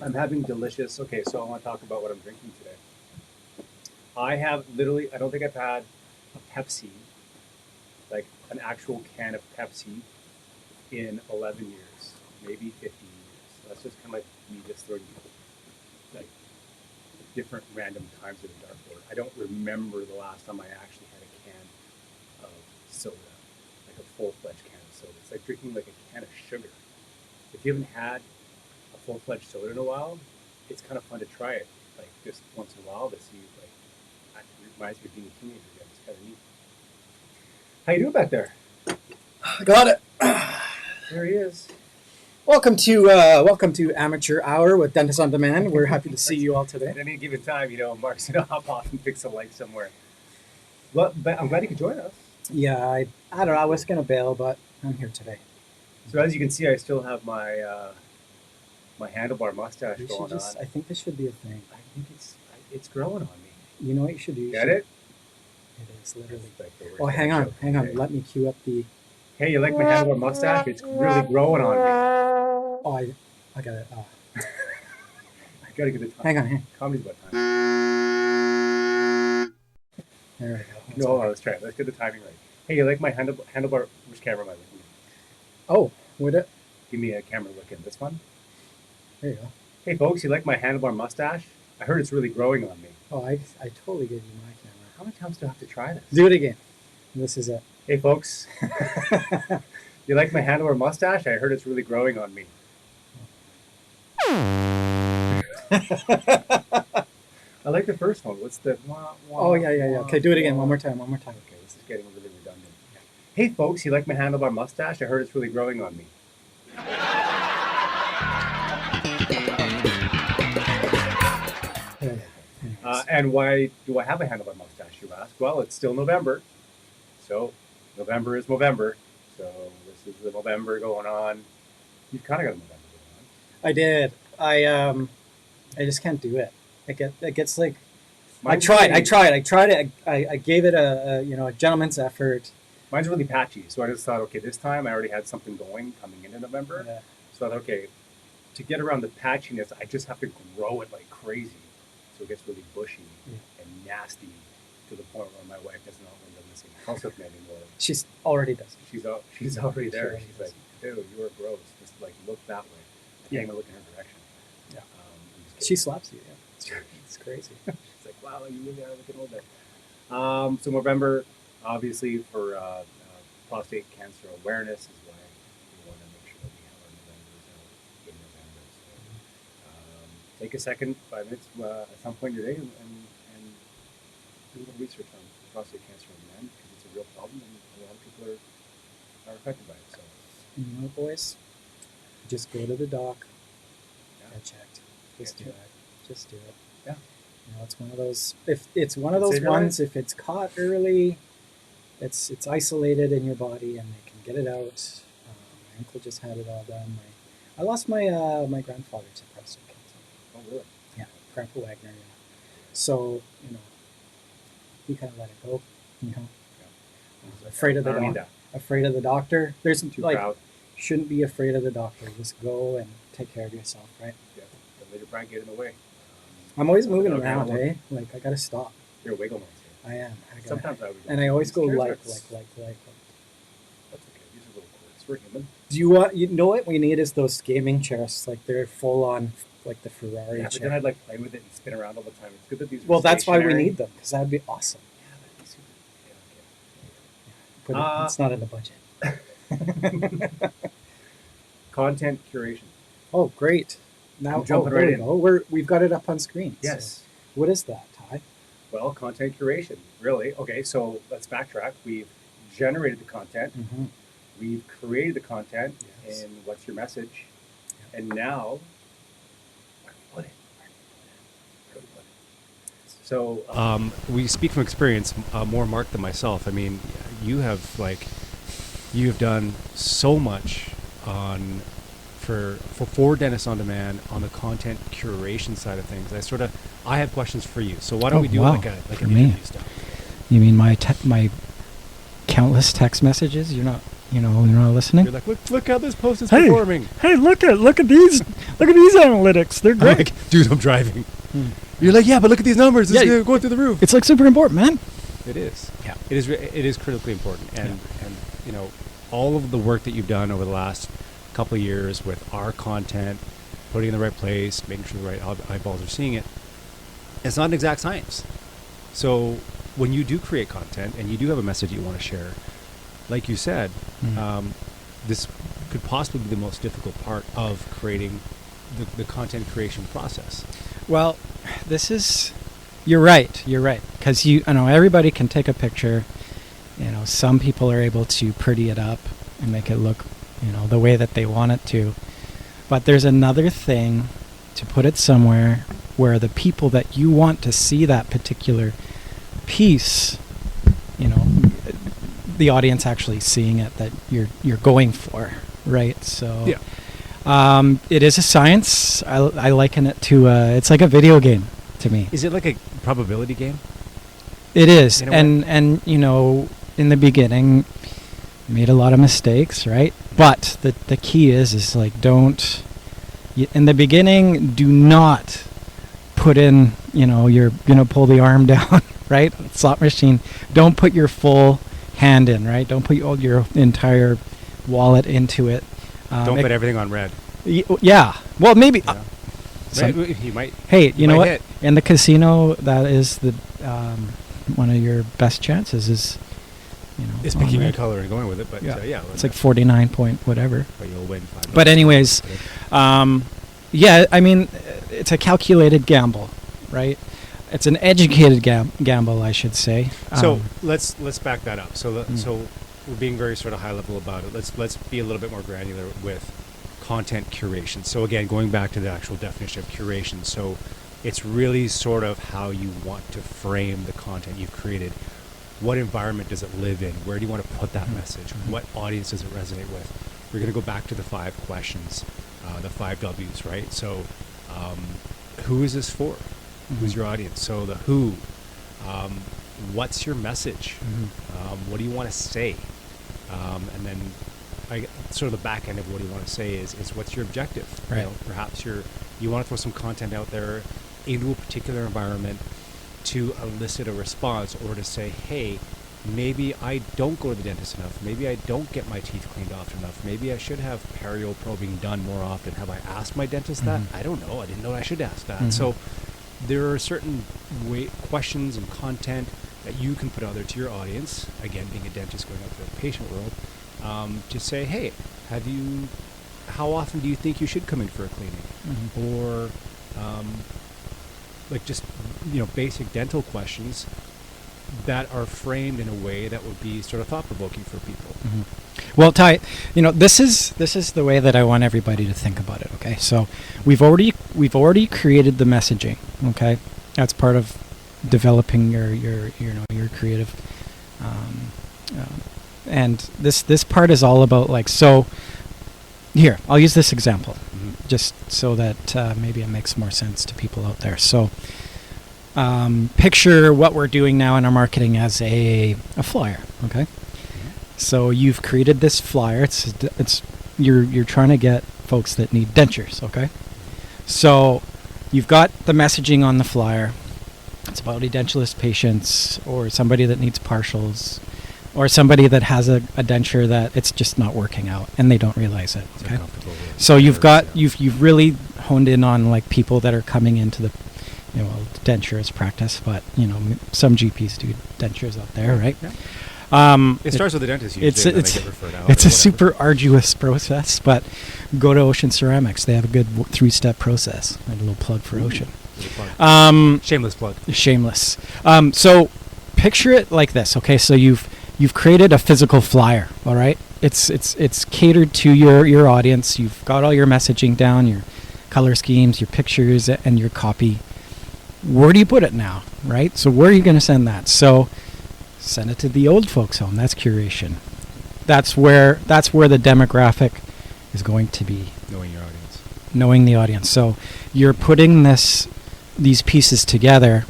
I'm having delicious. Okay, so I want to talk about what I'm drinking today. I have literally. I don't think I've had a Pepsi, like an actual can of Pepsi, in 11 years, maybe 15 years. So that's just kind of like me just throwing like different random times in the dartboard. I don't remember the last time I actually had a can of soda, like a full-fledged can of soda. It's like drinking like a can of sugar. If you haven't had a full-fledged soda in a while, it's kind of fun to try it, like just once in a while to see like it reminds me of being a teenager again. It's kind of neat. How you doing back there? Got it. There he is. Welcome to Amateur Hour with Dentist on Demand. We're happy to see you all today. At any given time, Mark's gonna hop off and fix a light somewhere. Well, but I'm glad you could join us. Yeah, I don't know. I was gonna bail, but I'm here today. So as you can see, I still have my my handlebar mustache We going should just. on. I think this should be a thing. I think it's growing on me. You know what you should do? Get it? It is literally. Like the worst Oh, hang on. Okay. Let me cue up the. Hey, you like my handlebar mustache? It's really growing on me. Oh, I got it. I gotta get the time. Hang on. Comedy's about time. There we go. No, hold on, let's try it. Let's get the timing right. Hey, you like my handlebar? Which camera am I looking at? Oh, would it? Give me a camera look in. This one? There you go. Hey, folks, you like my handlebar mustache? I heard it's really growing on me. Oh, I totally gave you my camera. How many times do I have to try this? Do it again. This is it. Hey, folks. You like my handlebar mustache? I heard it's really growing on me. I like the first one. What's the... Oh, yeah. Okay, do it again. One more time. Okay, this is getting really redundant. Hey, folks, you like my handlebar mustache? I heard it's really growing on me. And why do I have a handlebar mustache, you ask? Well, it's still November. So, November is Movember. So, this is the Movember going on. You've kind of got a Movember going on. I did. I just can't do it. It gets like. Mine's I tried it. I gave it a gentleman's effort. Mine's really patchy. So I just thought, okay, this time I already had something going coming into November. Yeah. So I thought, okay, to get around the patchiness, I just have to grow it like crazy. So it gets really bushy and nasty to the point where my wife does not want to listen to me anymore. She's already does. She's already there. She She's like, dude, you are gross. Just like look that way. I can't even look in her direction. Yeah. She She slaps you. Yeah. It's crazy. She's like, wow, you really are looking older. So November, obviously, for prostate cancer awareness is why we want to make sure that we have our Novembers out in November. So take a second, 5 minutes at some point in your day and do a little research on prostate cancer in men because it's a real problem and a lot of people are affected by it. So You know, boys, just go to the doc. yeah. Get checked. Just do Yeah. it. Just do it. Yeah. It's one of those. If it's one of those Save your ones, if it's caught early, it's isolated in your body and they can get it out. My uncle just had it all done. I lost my my grandfather to prostate cancer. Oh, really? Yeah, Grandpa Wagner. Yeah. So he kind of let it go. Afraid of the I don't need doc- that. afraid of the doctor. There's Too like proud. shouldn't be afraid of the doctor. Just go and take care of yourself, right? Yeah. Don't let your pride get in the way. I'm always moving Okay, around, well, eh? Like I gotta stop. You're a wiggle monster. I am. I gotta, Sometimes I would. and I always go These like. chairs, that's okay. These are little quirks. We're human. Do you want? You know what we need is those gaming chairs. Like they're full on, like the Ferrari Yeah, but chair. then I'd like play with it and spin around all the time. It's good that these. Are Well, that's why we stationary. need them because that'd be awesome. Yeah, that'd be super. But it's not in the budget. Content curation. Oh, great! Now I'm jumping there right we in. go. We've got it up on screen. Yes. So what is that, Ty? Well, content curation. Really? Okay. So let's backtrack. We've generated the content. Mm-hmm. We've created the content. Yes. And what's your message? And now, where do we put it? Where do we put it? So we speak from experience, more Mark than myself. I mean, you have done so much for Dentist on Demand on the content curation side of things. I have questions for you. So why don't we do like an interview stuff? You mean my countless text messages? You're not listening? You're like, look how this post is Hey, performing. Hey, look at these Look at these analytics. They're I'm great. like, dude, I'm driving. Hmm. You're like, yeah, but look at these numbers. It's Yeah, going through the roof. It's like super important, man. It is. Yeah. It is critically important. And all of the work that you've done over the last couple of years with our content, putting it in the right place, making sure the right eyeballs are seeing it, it's not an exact science. So when you do create content and you do have a message you want to share, like you said, this could possibly be the most difficult part of creating the content creation process. Well, you're right. Because I know everybody can take a picture. Some people are able to pretty it up and make it look, the way that they want it to. But there's another thing to put it somewhere where the people that you want to see that particular piece, the audience actually seeing it that you're going for, right? So it is a science. I liken it to it's like a video game to me. Is it like a probability game? It is, In a and in the beginning, made a lot of mistakes, right? But the key is like in the beginning, do not put in, you're gonna pull the arm down, right? Slot machine. Don't put your full hand in, right? Don't put your entire wallet into it. Don't bet everything on red. Yeah. Well, maybe. Yeah. He might. Hey, you know what? Hit. In the casino, that is the one of your best chances is, It's on picking a red. color and going with it, but It's like 49 point whatever. But you'll win 5. But anyways, I mean, it's a calculated gamble, right? It's an educated gamble, I should say. So let's back that up. So we're being very sort of high level about it. Let's be a little bit more granular with content curation. So again, going back to the actual definition of curation. So it's really sort of how you want to frame the content you've created. What environment does it live in? Where do you want to put that message? What audience does it resonate with? We're going to go back to the 5 questions, the 5 W's, right? So who is this for? Who's your audience? So the who, what's your message? What do you want to say? And then sort of the back end of what you want to say is what's your objective? Right. Perhaps you want to throw some content out there into a particular environment to elicit a response, or to say, hey, maybe I don't go to the dentist enough. Maybe I don't get my teeth cleaned often enough. Maybe I should have perio probing done more often. Have I asked my dentist that? I don't know. I didn't know I should ask that. So there are certain questions and content that you can put out there to your audience, again, being a dentist going out to the patient world, to say, hey, how often do you think you should come in for a cleaning? Or like just, basic dental questions that are framed in a way that would be sort of thought-provoking for people. Well, Ty, this is the way that I want everybody to think about it. Okay, so we've already created the messaging. Okay, that's part of developing your creative, and this part is all about like, so here, I'll use this example just so that maybe it makes more sense to people out there. So picture what we're doing now in our marketing as a flyer. Okay, so you've created this flyer. It's you're trying to get folks that need dentures. Okay, so you've got the messaging on the flyer. It's about edentulous patients, or somebody that needs partials, or somebody that has a denture that it's just not working out and they don't realize it. Okay, so you've really honed in on like people that are coming into the dentures practice, but some GPs do dentures out there, right? It starts with the dentist usually, and then they get referred out. It's a super arduous process, but go to Ocean Ceramics. They have a good 3-step process. A little plug for Ocean. Shameless plug. Shameless. So picture it like this. Okay, so you've created a physical flyer. All right, it's catered to your audience. You've got all your messaging down, your color schemes, your pictures, and your copy. Where do you put it now, right? So where are you going to send that? So send it to the old folks home. That's curation. That's where the demographic is going to be. Knowing your audience. Knowing the audience. So you're putting these pieces together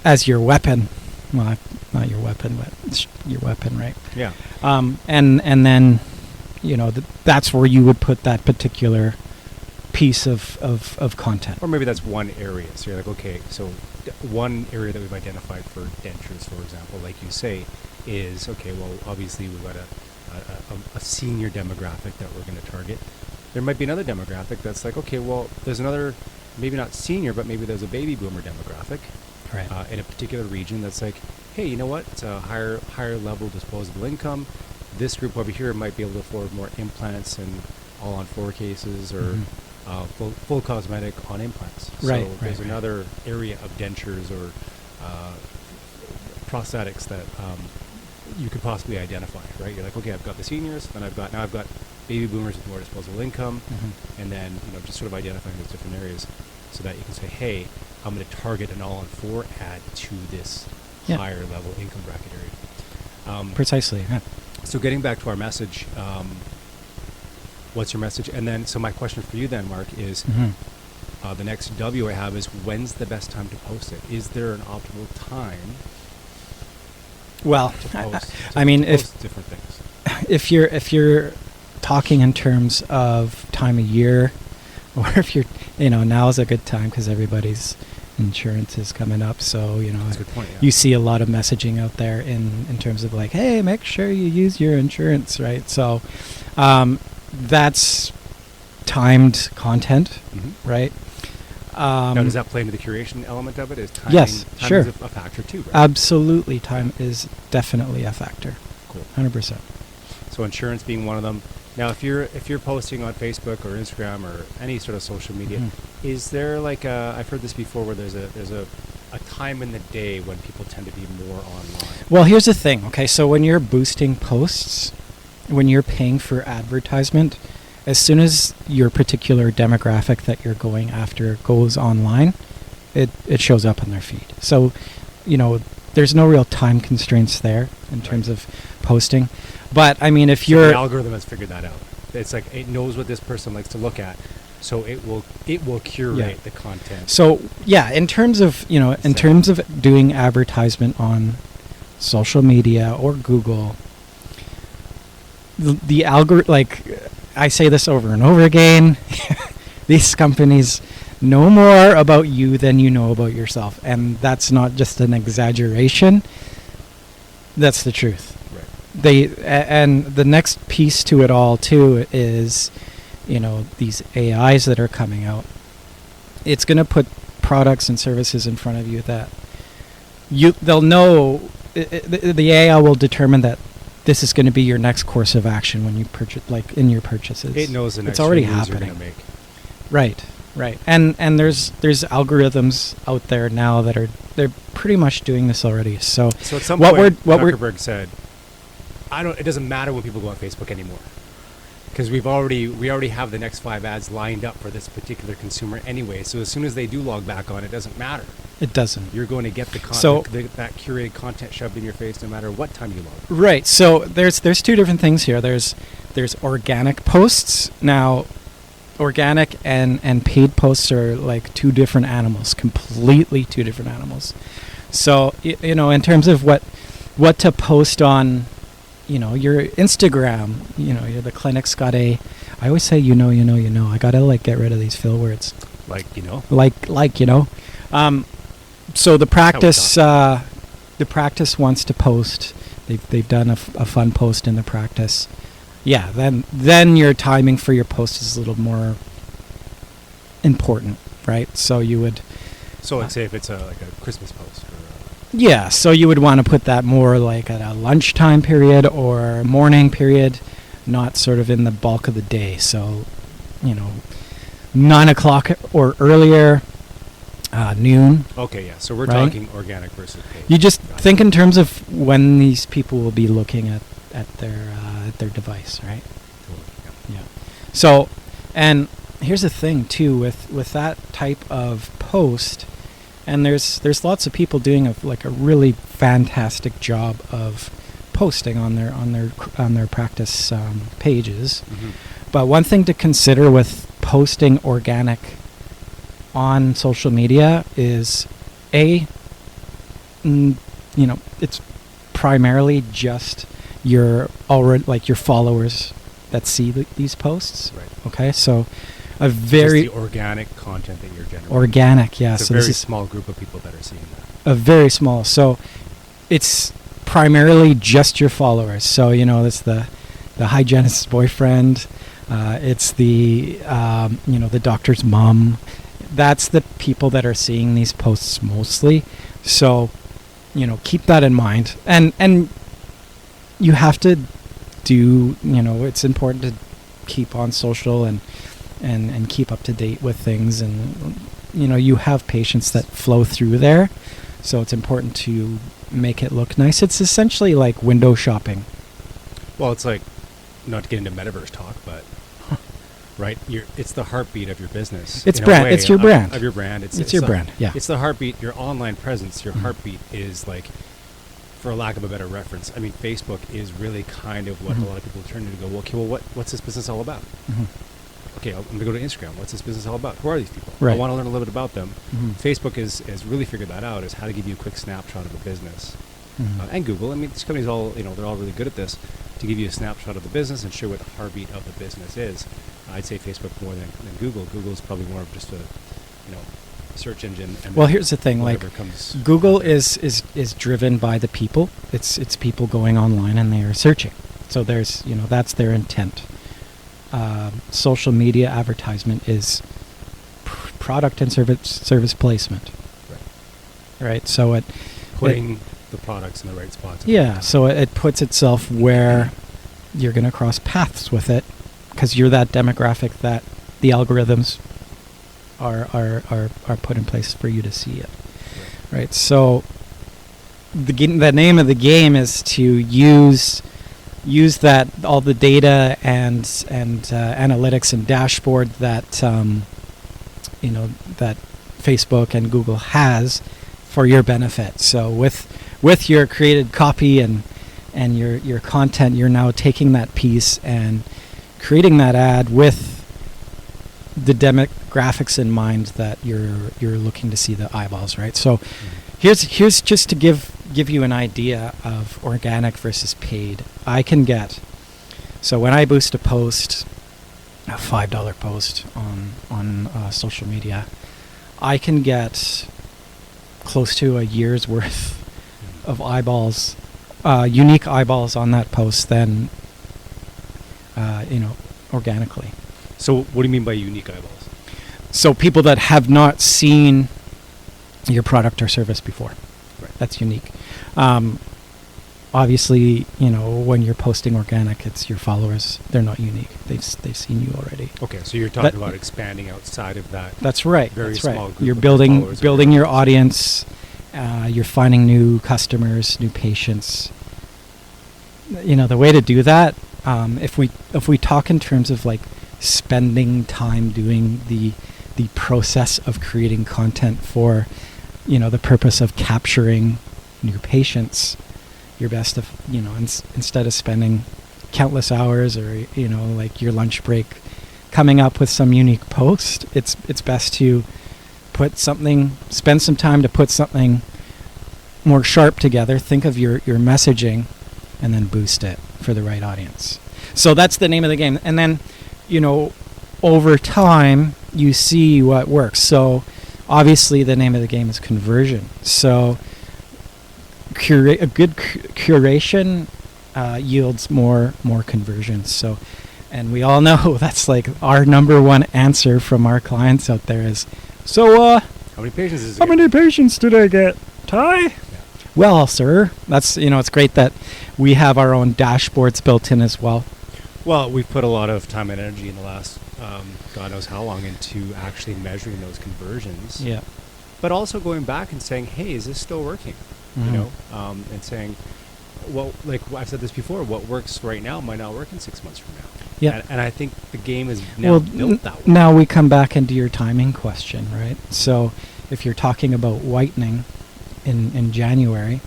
as your weapon. Well, not your weapon, but it's your weapon, right? Yeah. And then, that's where you would put that particular piece of content. Or maybe that's one area. So you're like, okay, so one area that we've identified for dentures, for example, like you say, is, okay, well, obviously we've got a senior demographic that we're going to target. There might be another demographic that's like, okay, well, there's another, maybe not senior, but maybe there's a baby boomer demographic Right. in a particular region that's like, hey, you know what? It's a higher level disposable income. This group over here might be able to afford more implants and all on four cases, or full cosmetic on implants. Right, So there's right. another area of dentures or prosthetics that you could possibly identify, right? You're like, okay, I've got the seniors, then I've got baby boomers with more disposable income, and then just sort of identifying those different areas, so that you can say, hey, I'm going to target an all-on-4 ad to this Yeah. higher level income bracket area. Precisely. Yeah. So getting back to our message, what's your message? And then, so my question for you then, Mark, is the next W I have is, when's the best time to post it? Is there an optimal time Well, to post? I mean, to if post different things. if you're talking in terms of time of year, or if you're, now is a good time because everybody's insurance is coming up. So, That's a good point. Yeah. you see a lot of messaging out there in terms of like, hey, make sure you use your insurance, right? So that's timed content, right? Now, does that play into the curation element of it? Is timing, Yes, timing sure. is a factor too, right? Absolutely, time is definitely a factor. Cool. 100%. So insurance being one of them. Now, if you're posting on Facebook or Instagram or any sort of social media, is there like I've heard this before, where there's a time in the day when people tend to be more online? Well, here's the thing. Okay, so when you're boosting posts, when you're paying for advertisement, as soon as your particular demographic that you're going after goes online, it shows up on their feed. So, there's no real time constraints there in terms of posting. But I mean, if you're the algorithm has figured that out. It's like it knows what this person likes to look at, so it will curate the content. So yeah, in terms of doing advertisement on social media or Google, the algorithm, like I say this over and over again, these companies know more about you than you know about yourself, and that's not just an exaggeration. That's the truth. And the next piece to it all too is, these AIs that are coming out. It's going to put products and services in front of you that they'll know. The AI will determine that this is going to be your next course of action when you purchase, like in your purchases. It knows the next it's already moves happening. you're gonna make. Right. And there's algorithms out there now that they're pretty much doing this already. So at some what point, we're Zuckerberg said, it doesn't matter when people go on Facebook anymore, because we already have the next 5 ads lined up for this particular consumer anyway. So as soon as they do log back on, it doesn't matter. It doesn't. You're going to get the So- that curated content shoved in your face no matter what time you log. Right. So there's two different things here. There's organic posts. Now, organic and paid posts are like two different animals, completely two different animals. So in terms of what to post on, your Instagram, the clinic's got I always say, I gotta like get rid of these fill words. So the practice wants to post. They've done a fun post in the practice. Yeah, then your timing for your post is a little more important, right? So you would. So let's say if it's like a Christmas post. Yeah, so you would want to put that more like at a lunchtime period or morning period, not sort of in the bulk of the day. So, 9 o'clock or earlier, noon. Okay, yeah. So we're Right? talking organic versus paid. You just think in terms of when these people will be looking at their device, right? Totally, Yeah. So, and here's the thing too with that type of post. And there's lots of people doing a really fantastic job of posting on their practice pages. Mm-hmm. But one thing to consider with posting organic on social media is it's primarily just your followers that see these posts. Right. Okay, so a very Just the organic content that you're generating. organic. Yeah, It's so a this very is small group of people that are seeing that. a very small. So it's primarily just your followers. So that's the hygienist's boyfriend. It's the the doctor's mom. That's the people that are seeing these posts mostly. So keep that in mind. And you have to do. It's important to keep on social and keep up to date with things. And you have patients that flow through there. So it's important to make it look nice. It's essentially like window shopping. Well, it's like, not to get into metaverse talk, but right, it's the heartbeat of your business. It's in a brand. way, It's your brand. Of your brand. It's your brand. Yeah. It's the heartbeat. Your online presence. Your heartbeat is like, for lack of a better reference, I mean, Facebook is really kind of what a lot of people turn to go. Well, okay, what's this business all about? Okay, I'm going to go to Instagram. What's this business all about? Who are these people? Right. I want to learn a little bit about them. Facebook has really figured that out, is how to give you a quick snapshot of a business. And Google. I mean, these companies all, they're all really good at this, to give you a snapshot of the business and show what the heartbeat of the business is. I'd say Facebook more than Google. Google is probably more of just a, search engine. And Well, here's the thing. Like, Google is driven by the people. It's people going online and they are searching. So there's, that's their intent. Social media advertisement is product and service placement. Right. So putting the products in the right spots. Yeah. So it puts itself where you're going to cross paths with it, because you're that demographic that the algorithms are put in place for you to see it. Right. So the name of the game is to use that, all the data and analytics and dashboard that that Facebook and Google has for your benefit. So with your created copy and your content, you're now taking that piece and creating that ad with the demographics in mind that you're looking to see the eyeballs, right? So here's just to give you an idea of organic versus paid. I can get, so when I boost a post, a $5 post on social media, I can get close to a year's worth of eyeballs, unique eyeballs on that post than organically. So what do you mean by unique eyeballs? So people that have not seen your product or service before. Right. That's unique. Obviously, when you're posting organic, it's your followers. They're not unique. They've seen you already. Okay, so you're talking about expanding outside of that. That's right. Very that's small right. group You're of building followers your audience. You're finding new customers, new patients. The way to do that, if we talk in terms of like spending time doing the process of creating content for, the purpose of capturing new patients, you're best if, instead of spending countless hours or, like your lunch break coming up with some unique post, it's best to spend some time to put something more sharp together, think of your messaging, and then boost it for the right audience. So that's the name of the game. And then, over time, you see what works. So obviously the name of the game is conversion. So a good curation yields more conversions. So, and we all know that's like our number one answer from our clients out there is, so how many patients is it? How many patients did I get, Ty? Yeah. Well, sir, that's it's great that we have our own dashboards built in as well. Well, we've put a lot of time and energy in the last God knows how long into actually measuring those conversions. Yeah. But also going back and saying, hey, is this still working? And saying, well, like I've said this before, what works right now might not work in 6 months from now. Yeah. And I think the game is now built that way. Now we come back into your timing question, right? So if you're talking about whitening in January,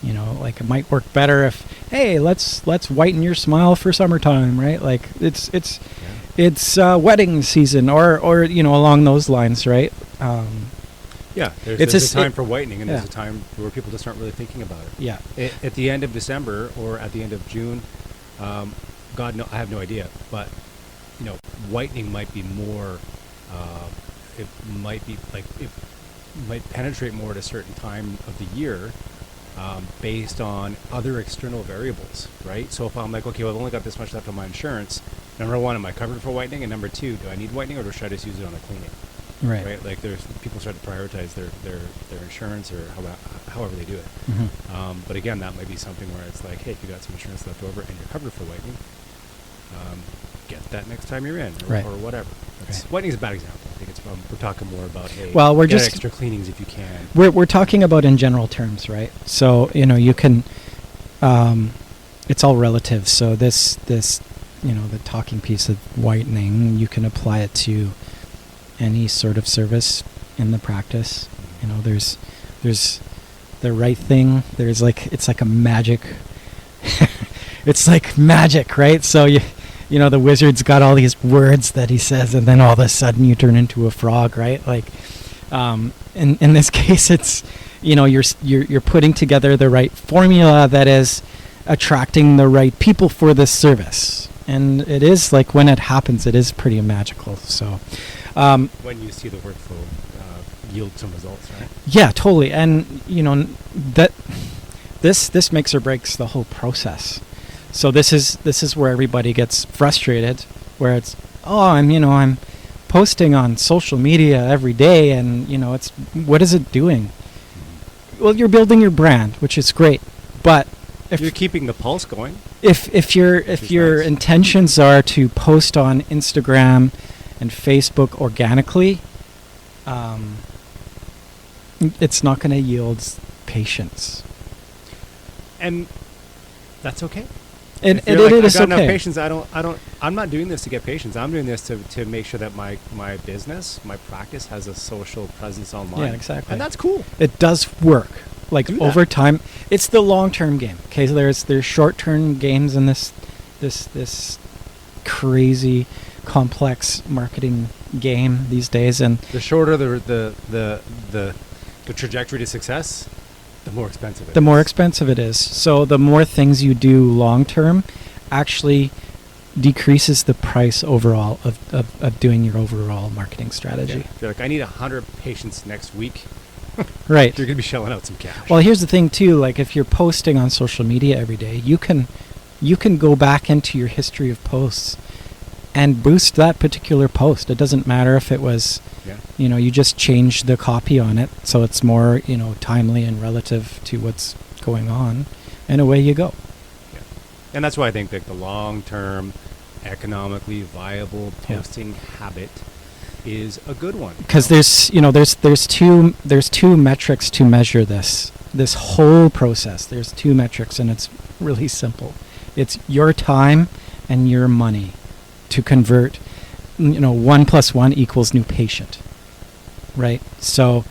like it might work better if, hey, let's whiten your smile for summertime, right? Like it's wedding season or along those lines, right? Yeah, there's a time for whitening, and there's a time where people just aren't really thinking about it. Yeah. At the end of December or at the end of June, I have no idea. But whitening might be more. It might be like it might penetrate more at a certain time of the year, based on other external variables, right? So if I'm like, okay, well, I've only got this much left on my insurance. Number one, am I covered for whitening? And number two, do I need whitening, or should I just use it on the cleaning? Right. Like there's people start to prioritize their insurance or however they do it. But again, that might be something where it's like, hey, if you got some insurance left over and you're covered for whitening, get that next time you're in, or whatever. Whitening is a bad example. I think we're talking more about, hey, well, we're get just extra cleanings if you can. We're talking about in general terms, right? So you can, it's all relative. So this the talking piece of whitening, you can apply it to any sort of service in the practice. There's the right thing. There's it's like a magic. It's like magic, right? So the wizard's got all these words that he says, and then all of a sudden you turn into a frog, right? In this case, it's you're putting together the right formula that is attracting the right people for this service, and it is like when it happens, it is pretty magical. So when you see the workflow yield some results, right? Yeah, totally. And that this makes or breaks the whole process. So this is where everybody gets frustrated, where it's, I'm posting on social media every day, and it's, what is it doing? Well, you're building your brand, which is great, but if you're keeping the pulse going, if your nice. intentions are to post on Instagram and Facebook organically, it's not going to yield patience, and that's okay. And it is I've got okay. enough patience. I'm not doing this to get patience. I'm doing this to make sure that my business, my practice, has a social presence online. Yeah, exactly. And that's cool. It does work. Do Over that. time, it's the long-term game. Okay, so there's short-term games in this crazy, complex marketing game these days, and The shorter the trajectory to success, the more expensive it is. the more expensive it is. So the more things you do long-term actually decreases the price overall of doing your overall marketing strategy. If you're like, I need 100 patients next week, Right. you're going to be shelling out some cash. Well, here's the thing too, like if you're posting on social media every day, you can go back into your history of posts and boost that particular post. It doesn't matter if it was, you just change the copy on it so it's more, timely and relative to what's going on, and away you go. Yeah. And that's why I think that the long-term, economically viable posting habit is a good one. Because there's two metrics to measure this whole process. There's two metrics, and it's really simple. It's your time and your money to convert. 1 + 1 = new patient, right? So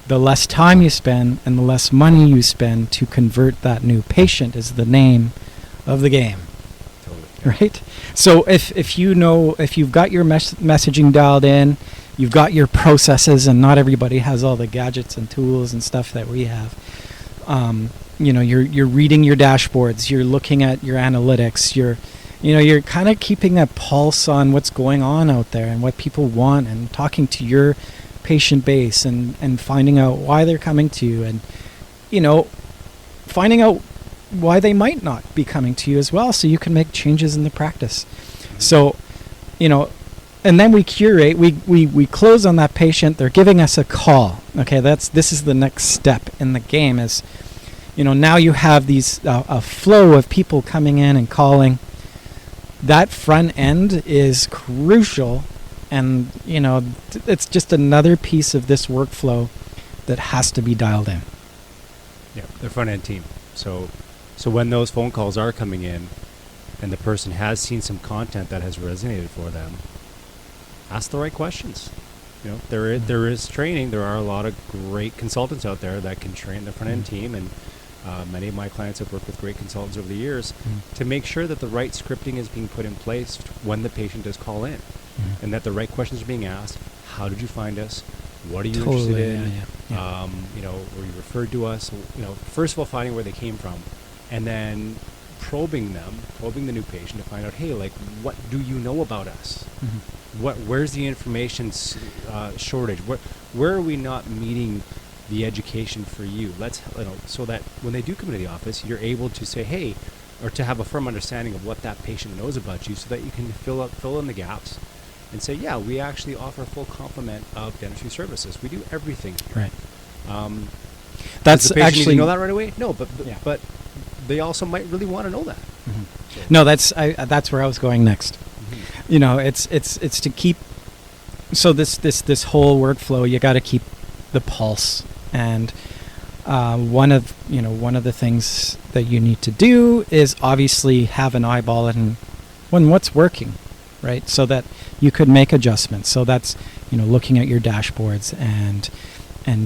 the less time you spend and the less money you spend to convert that new patient is the name of the game. Totally. Right? So if you've got your messaging dialed in, you've got your processes, and not everybody has all the gadgets and tools and stuff that we have. You're reading your dashboards, you're looking at your analytics, you're kind of keeping a pulse on what's going on out there and what people want, and talking to your patient base and finding out why they're coming to you, and finding out why they might not be coming to you as well, so you can make changes in the practice. So, and then we curate, we close on that patient, they're giving us a call. Okay, this is the next step in the game, is, now you have these, a flow of people coming in and calling. That front end is crucial, and, it's just another piece of this workflow that has to be dialed in. Yeah, the front end team. So when those phone calls are coming in and the person has seen some content that has resonated for them, ask the right questions. There is training. There are a lot of great consultants out there that can train the front end team, and many of my clients have worked with great consultants over the years to make sure that the right scripting is being put in place when the patient does call in, and that the right questions are being asked. How did you find us? What are you interested in? Yeah. Were you referred to us? First of all, finding where they came from, and then probing the new patient to find out, hey, like, what do you know about us? Where's the information shortage? Where are we not meeting the education for you? Let's, so that when they do come into the office, you're able to say, hey, or to have a firm understanding of what that patient knows about you, so that you can fill in the gaps and say, yeah, we actually offer a full complement of dentistry services. We do everything here. Right. That's actually, you know that right away. No, but Yeah. but they also might really want to know that. no, that's where I was going next. You know, it's to keep. So this whole workflow, you got to keep the pulse, and one of the things that you need to do is obviously have an eyeball in when what's working, right? So that you could make adjustments. So that's looking at your dashboards and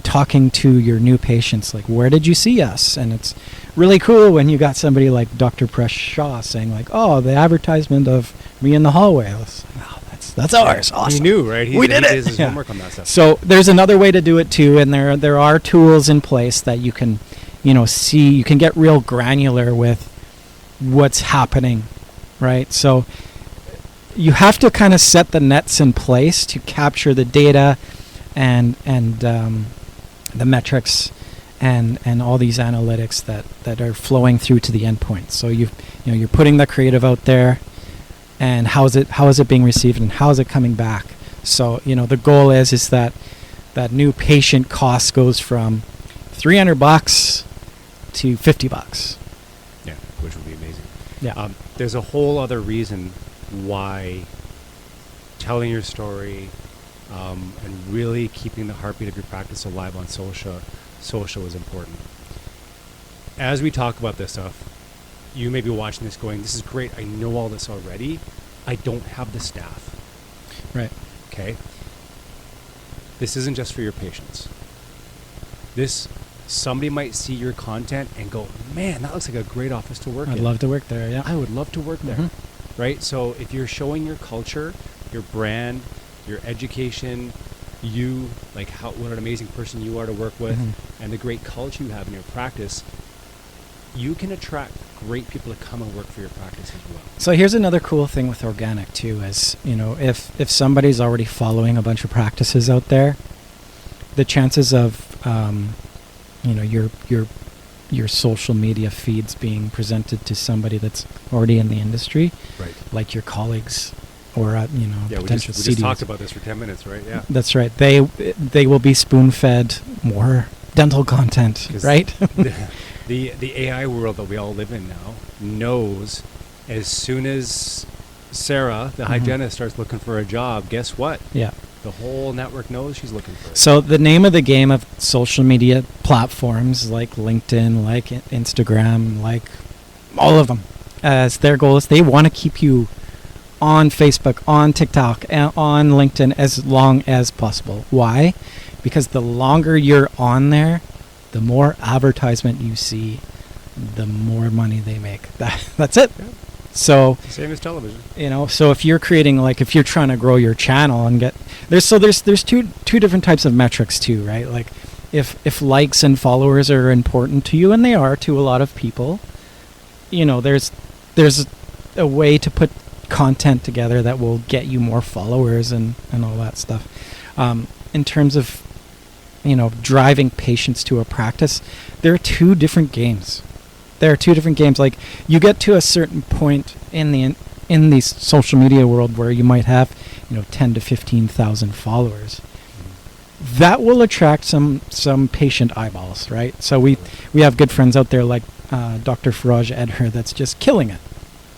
talking to your new patients, like, where did you see us? And it's really cool when you got somebody like Dr. Presh Shaw saying, like, oh, the advertisement of me in the hallway. I was like, wow, that's ours. Awesome. He knew, right? We did it. He did his Yeah. homework on that stuff. So there's another way to do it too, and there are tools in place that you can, see. You can get real granular with what's happening, right? So you have to kind of set the nets in place to capture the data and the metrics and all these analytics that are flowing through to the endpoint. So you're putting the creative out there, and how is it being received, and how is it coming back? So the goal is that new patient cost goes from $300 to $50. Yeah, which would be amazing. Yeah. There's a whole other reason why telling your story and really keeping the heartbeat of your practice alive on social is important. As we talk about this stuff, you may be watching this going, this is great, I know all this already, I don't have the staff. Right. Okay? This isn't just for your patients. Somebody might see your content and go, man, that looks like a great office to work in. I'd love to work there. Yeah. I would love to work there. Mhm. Right? So if you're showing your culture, your brand, your education, what an amazing person you are to work with, and the great culture you have in your practice, you can attract great people to come and work for your practice as well. So here's another cool thing with organic too, is if somebody's already following a bunch of practices out there, the chances of your social media feeds being presented to somebody that's already in the industry, Right. like your colleagues or Yeah, we potential just CDs. talked about this for 10 minutes, right? Yeah. That's right. They will be spoon-fed more dental content, 'Cause right? the AI world that we all live in now knows as soon as Sarah, the hygienist, starts looking for a job, guess what? Yeah. The whole network knows she's looking for it. So the name of the game of social media platforms like LinkedIn, like Instagram, like all of them, as their goal is they want to keep you on Facebook, on TikTok, and on LinkedIn as long as possible. Why? Because the longer you're on there, the more advertisement you see, the more money they make. That's it. Yeah. So Same as television. so if you're creating, like, if you're trying to grow your channel and get there's two different types of metrics too, right? Like if likes and followers are important to you, and they are to a lot of people, there's a way to put content together that will get you more followers and all that stuff. In terms of driving patients to a practice, there are two different games. Like, you get to a certain point in the social media world where you might have 10 to 15,000 followers. That will attract some patient eyeballs, right? So we have good friends out there like Dr. Faraj Edher that's just killing it.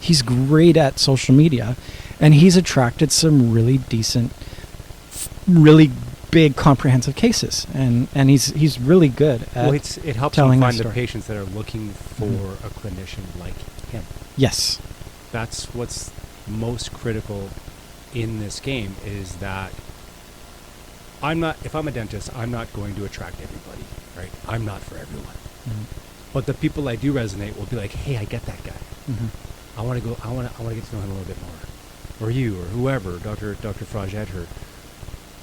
He's great at social media, and he's attracted some really decent, really big comprehensive cases, and he's really good at It helps telling you that find the story. patients that are looking for a clinician like him. Yes. That's what's most critical in this game, is that if I'm a dentist, I'm not going to attract everybody, right? I'm not for everyone. But the people I do resonate will be like, hey, I get that guy. I want to get to know him a little bit more. Or you, or whoever, Dr. Faraj Edher.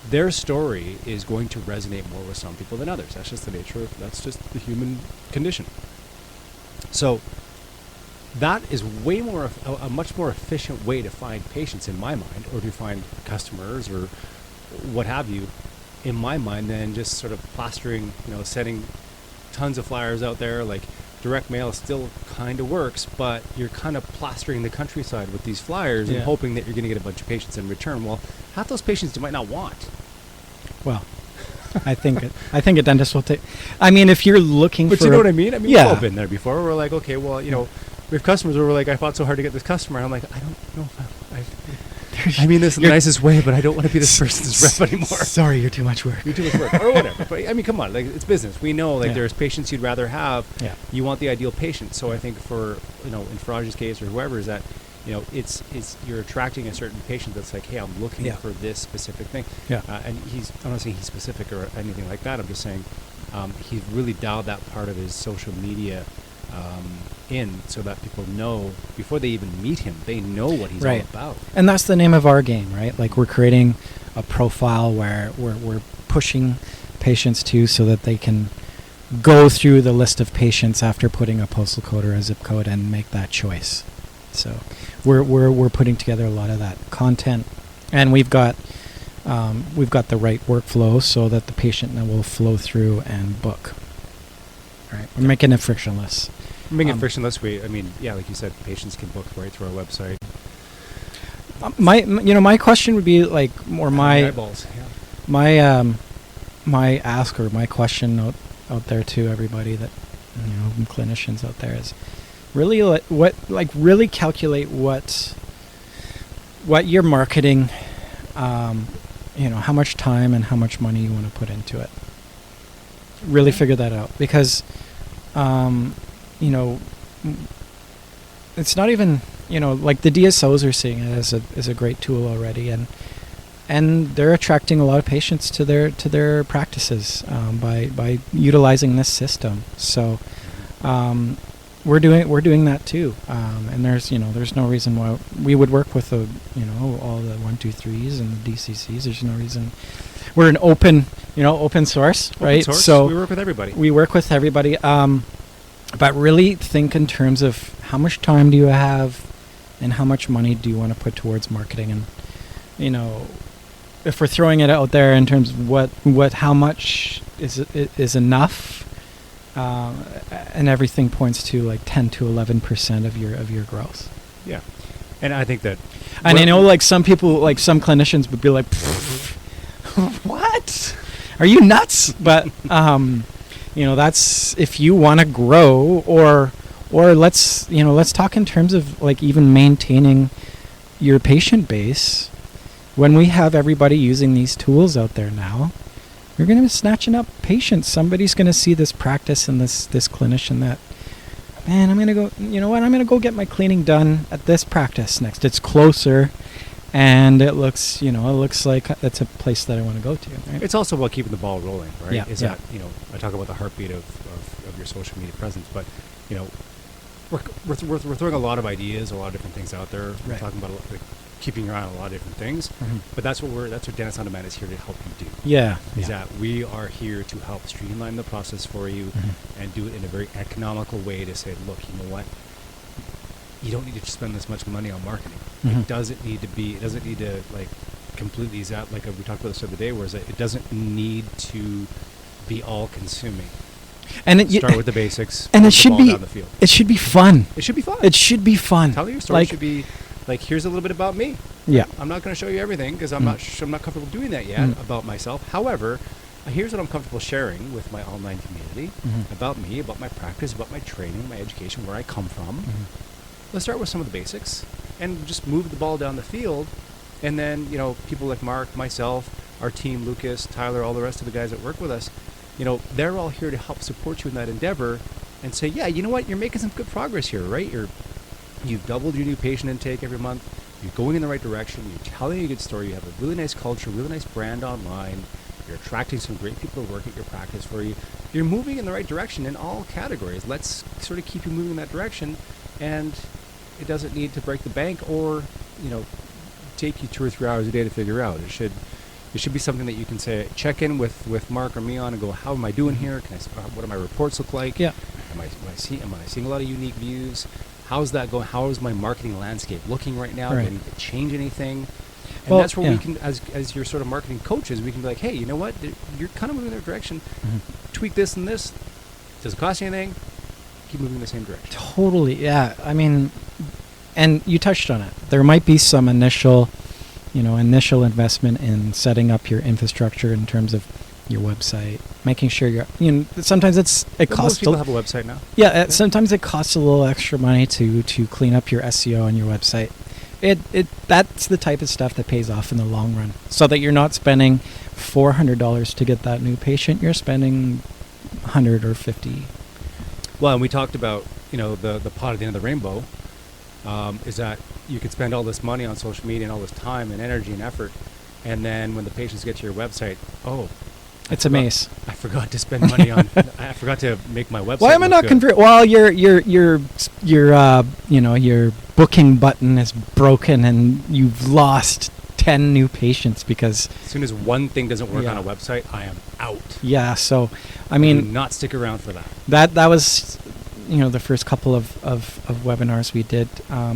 Their story is going to resonate more with some people than others. That's just the human condition. So that is way more a much more efficient way to find patients in my mind, or to find customers or what have you, in my mind, than just sort of plastering, setting tons of flyers out there. Like, direct mail still kind of works, but you're kind of plastering the countryside with these flyers and hoping that you're going to get a bunch of patients in return. Well, half those patients you might not want. Well, I think a dentist will take. I mean, if you're looking But for, you know what I mean? I mean, yeah. we've all been there before. We're like, okay, well, we have customers where we're like, I fought so hard to get this customer. And I'm like, I don't know if I mean this in the nicest way, but I don't want to be this person's rep anymore. Sorry, you're too much work. You're too much work, or whatever. But I mean, come on, like, it's business. We know, like, there's patients you'd rather have. Yeah. You want the ideal patient. So I think for, in Faraj's case or whoever, is that, it's you're attracting a certain patient that's like, hey, I'm looking for this specific thing. Yeah. And I'm not saying he's specific or anything like that. I'm just saying he's really dialed that part of his social media in, so that people know before they even meet him, they know what he's all about. And that's the name of our game, right? Like, we're creating a profile where we're pushing patients to, so that they can go through the list of patients after putting a postal code or a zip code and make that choice. So we're putting together a lot of that content, and we've got the right workflow so that the patient will flow through and book. Right, we're making it frictionless. Making it frictionless. Like you said, patients can book right through our website. My question would be like, or my eyeballs. Yeah. My ask, or my question out there to everybody that clinicians out there, is really really calculate what you're marketing, how much time and how much money you want to put into it. Really figure that out, because it's not even, like, the DSOs are seeing it as a great tool already, and they're attracting a lot of patients to their practices by utilizing this system. So we're doing that too, and there's no reason why we would work with all the 1, 2, 3s and the DCCs. There's no reason. We're an open source, right? Source. So we work with everybody. But really think in terms of how much time do you have, and how much money do you want to put towards marketing. And if we're throwing it out there in terms of how much is enough, and everything points to like 10 to 11% of your growth. Yeah, and I think that. And I know, like, some people, like some clinicians, would be like, "What? Are you nuts?" But that's if you want to grow, or let's talk in terms of, like, even maintaining your patient base. When we have everybody using these tools out there now, you're going to be snatching up patients. Somebody's going to see this practice and this clinician that, man, I'm going to go, I'm going to go get my cleaning done at this practice next. It's closer, and it looks like that's a place that I want to go to. Right? It's also about keeping the ball rolling, right? Yeah. That, I talk about the heartbeat of your social media presence, but, we're throwing a lot of ideas, a lot of different things out there. We're talking about keeping your eye on a lot of different things, but that's what Dentist on Demand is here to help you do. Yeah. That we are here to help streamline the process for you, and do it in a very economical way, to say, look, you know what? You don't need to spend this much money on marketing. It doesn't need to like completely zap, like we talked about this the other day, whereas it doesn't need to be all consuming. And start with the basics, and it should be down the field. It should be fun. It should be fun. It should be fun. Telling your story should be like, here's a little bit about me. Yeah. I'm not going to show you everything, because I'm not comfortable doing that yet about myself. However, here's what I'm comfortable sharing with my online community about me, about my practice, about my training, my education, where I come from. Let's start with some of the basics and just move the ball down the field. And then, people like Mark, myself, our team, Lucas, Tyler, all the rest of the guys that work with us, they're all here to help support you in that endeavor, and say, yeah, you know what, you're making some good progress here, right? You've doubled your new patient intake every month. You're going in the right direction. You're telling a good story. You have a really nice culture, really nice brand online. You're attracting some great people to work at your practice for you. You're moving in the right direction in all categories. Let's sort of keep you moving in that direction. And it doesn't need to break the bank or, take you 2 or 3 hours a day to figure out. It should be something that you can say, check in with Mark or me on, and go, how am I doing here? What do my reports look like? Yeah. Am I seeing a lot of unique views? how's that going? How is my marketing landscape looking right now? Right. Do I need to change anything? And Well, that's where we yeah. can, as your sort of marketing coaches, we can be like, hey, you know what? You're kind of moving in that direction. Mhm. Tweak this and this. Doesn't cost you anything. Keep moving in the same direction. Totally, yeah. I mean, and you touched on it. There might be some initial investment in setting up your infrastructure in terms of your website, making sure sometimes it But costs most people have a website now. yeah, sometimes it costs a little extra money to clean up your SEO on your website. That's the type of stuff that pays off in the long run. So that you're not spending $400 to get that new patient, you're spending 100 or 50. Well, and we talked about, the pot at the end of the rainbow, is that you could spend all this money on social media and all this time and energy and effort, and then when the patients get to your website, It's a maze. I forgot to spend money on. I forgot to make my website. Why am I look not good. convert? Well, your booking button is broken and you've lost 10 new patients because As soon as one thing doesn't work Yeah. on a website, I am out. yeah. So I Do mean not stick around for that. that was the first couple of webinars we did. I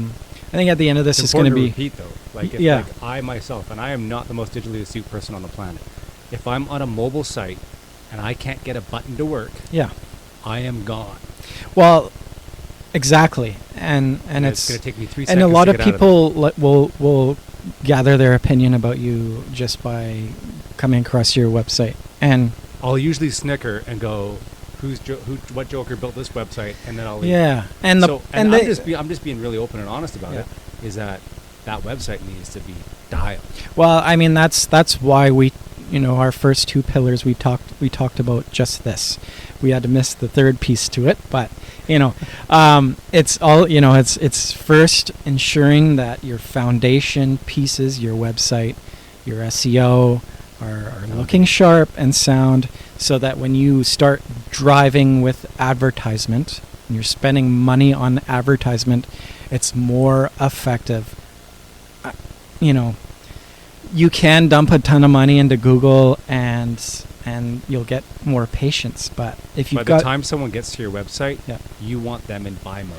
think at the end of this It's is going to important be repeat though. Like, Yeah. like I myself, and I am not the most digitally astute person on the planet. If I'm on a mobile site and I can't get a button to work, yeah. I am gone. Well, exactly, and It's going to take me 3 seconds. and a lot to of get out people will gather their opinion about you just by coming across your website. And I'll usually snicker and go, what joker built this website, and then I'll leave. yeah, and I'm just being really open and honest about it. Is that website needs to be dialed. well, I mean that's why we, our first two pillars we talked about just this. We had to miss the third piece to it, but it's all it's first ensuring that your foundation pieces, your website, your SEO are looking sharp and sound, so that when you start driving with advertisement and you're spending money on advertisement, it's more effective. You can dump a ton of money into Google and you'll get more patients, but if you've By got the time someone gets to your website, Yeah. you want them in buy mode.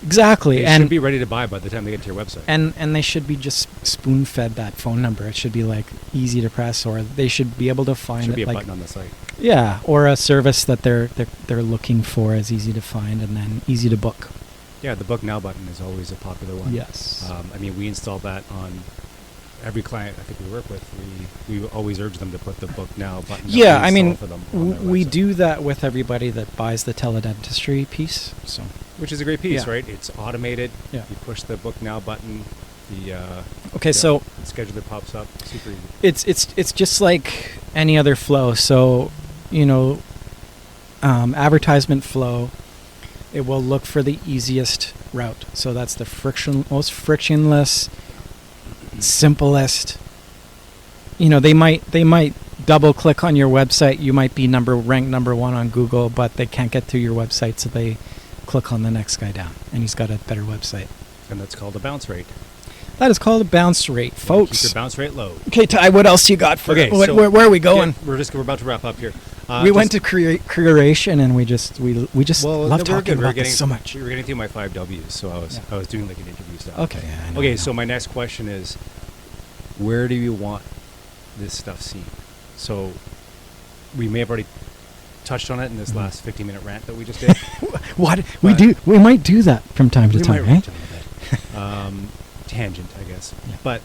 exactly They and should be ready to buy by the time they get to your website. and they should be just spoon fed that phone number. It should be like easy to press, or they should be able to find Should it be a like button on the site. yeah, or a service that they're looking for is easy to find and then easy to book. Yeah, the book now button is always a popular one. Yes. We install that on every client I think we work with. We always urge them to put the book now button. that Yeah, we I mean, install for them on their we website. do that with everybody that buys the teledentistry piece. So Which is a great piece, Yeah. right? It's automated. Yeah. You push the book now button. The okay, so scheduler pops up. Super easy. it's just like any other flow. So advertisement flow, it will look for the easiest route. So that's the most frictionless, simplest. They might double click on your website. You might be ranked number 1 on Google, but they can't get to your website, so they click on the next guy down, and he's got a better website. And that's called a bounce rate. That is called a bounce rate, Keep folks. your bounce rate low. Okay, Ty, what else you got for? Okay, Where are we going? Yeah, we're about to wrap up here. We went to Curation, and we just Well, love no, talking we're about getting this so much. We were getting through my 5 W's, so I was doing like an interview stuff. Okay. Yeah, I know, I Okay, know. so my next question is, where do you want this stuff seen? So we may have already touched on it in this last 15-minute rant that we just did. We might do that from time to We time, might right? rant a little bit. Tangent, I guess. Yeah. But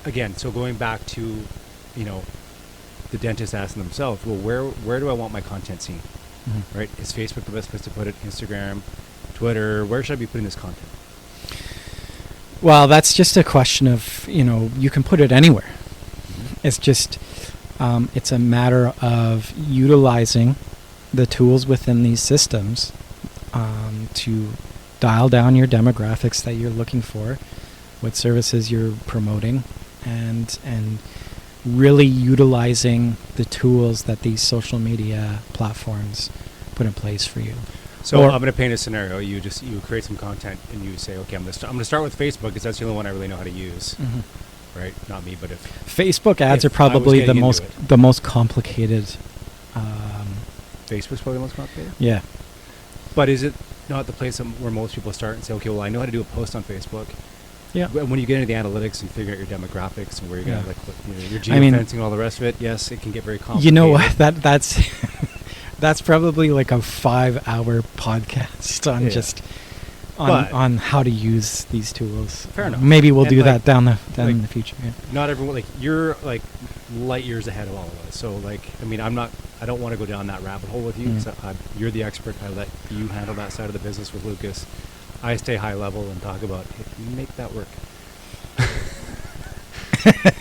again, so going back to, the dentist asking themselves, well, where do I want my content seen? Mhm. Right? Is Facebook the best place to put it? Instagram, Twitter? Where should I be putting this content? Well, that's just a question of you can put it anywhere. It's just it's a matter of utilizing the tools within these systems to dial down your demographics that you're looking for, what services you're promoting, and really utilizing the tools that these social media platforms put in place for you. So Or- I'm going to paint a scenario. You create some content and you say, okay, I'm going to start with Facebook because that's the only one I really know how to use. Right? Not me, but if Facebook ads If are probably I was the getting most into the most complicated. Facebook's probably the most complicated. Yeah. But is it not the place where most people start and say, okay, well, I know how to do a post on Facebook. Yeah. When you get into the analytics and figure out your demographics and where you're Yeah. gonna your I mean- geofencing and all the rest of it, yes, it can get very complicated. You know what? That's that's probably like a 5-hour podcast on Yeah. just But- on how to use these tools. Fair enough. Maybe we'll And, do like- that down like- in the future. Yeah. Not everyone, like, you're like light years ahead of all of us. So, like, I mean, I don't want to go down that rabbit hole with you. Mm. 'Cause you're the expert. I let you handle that side of the business with Lucas. I stay high level and talk about, hey, make that work.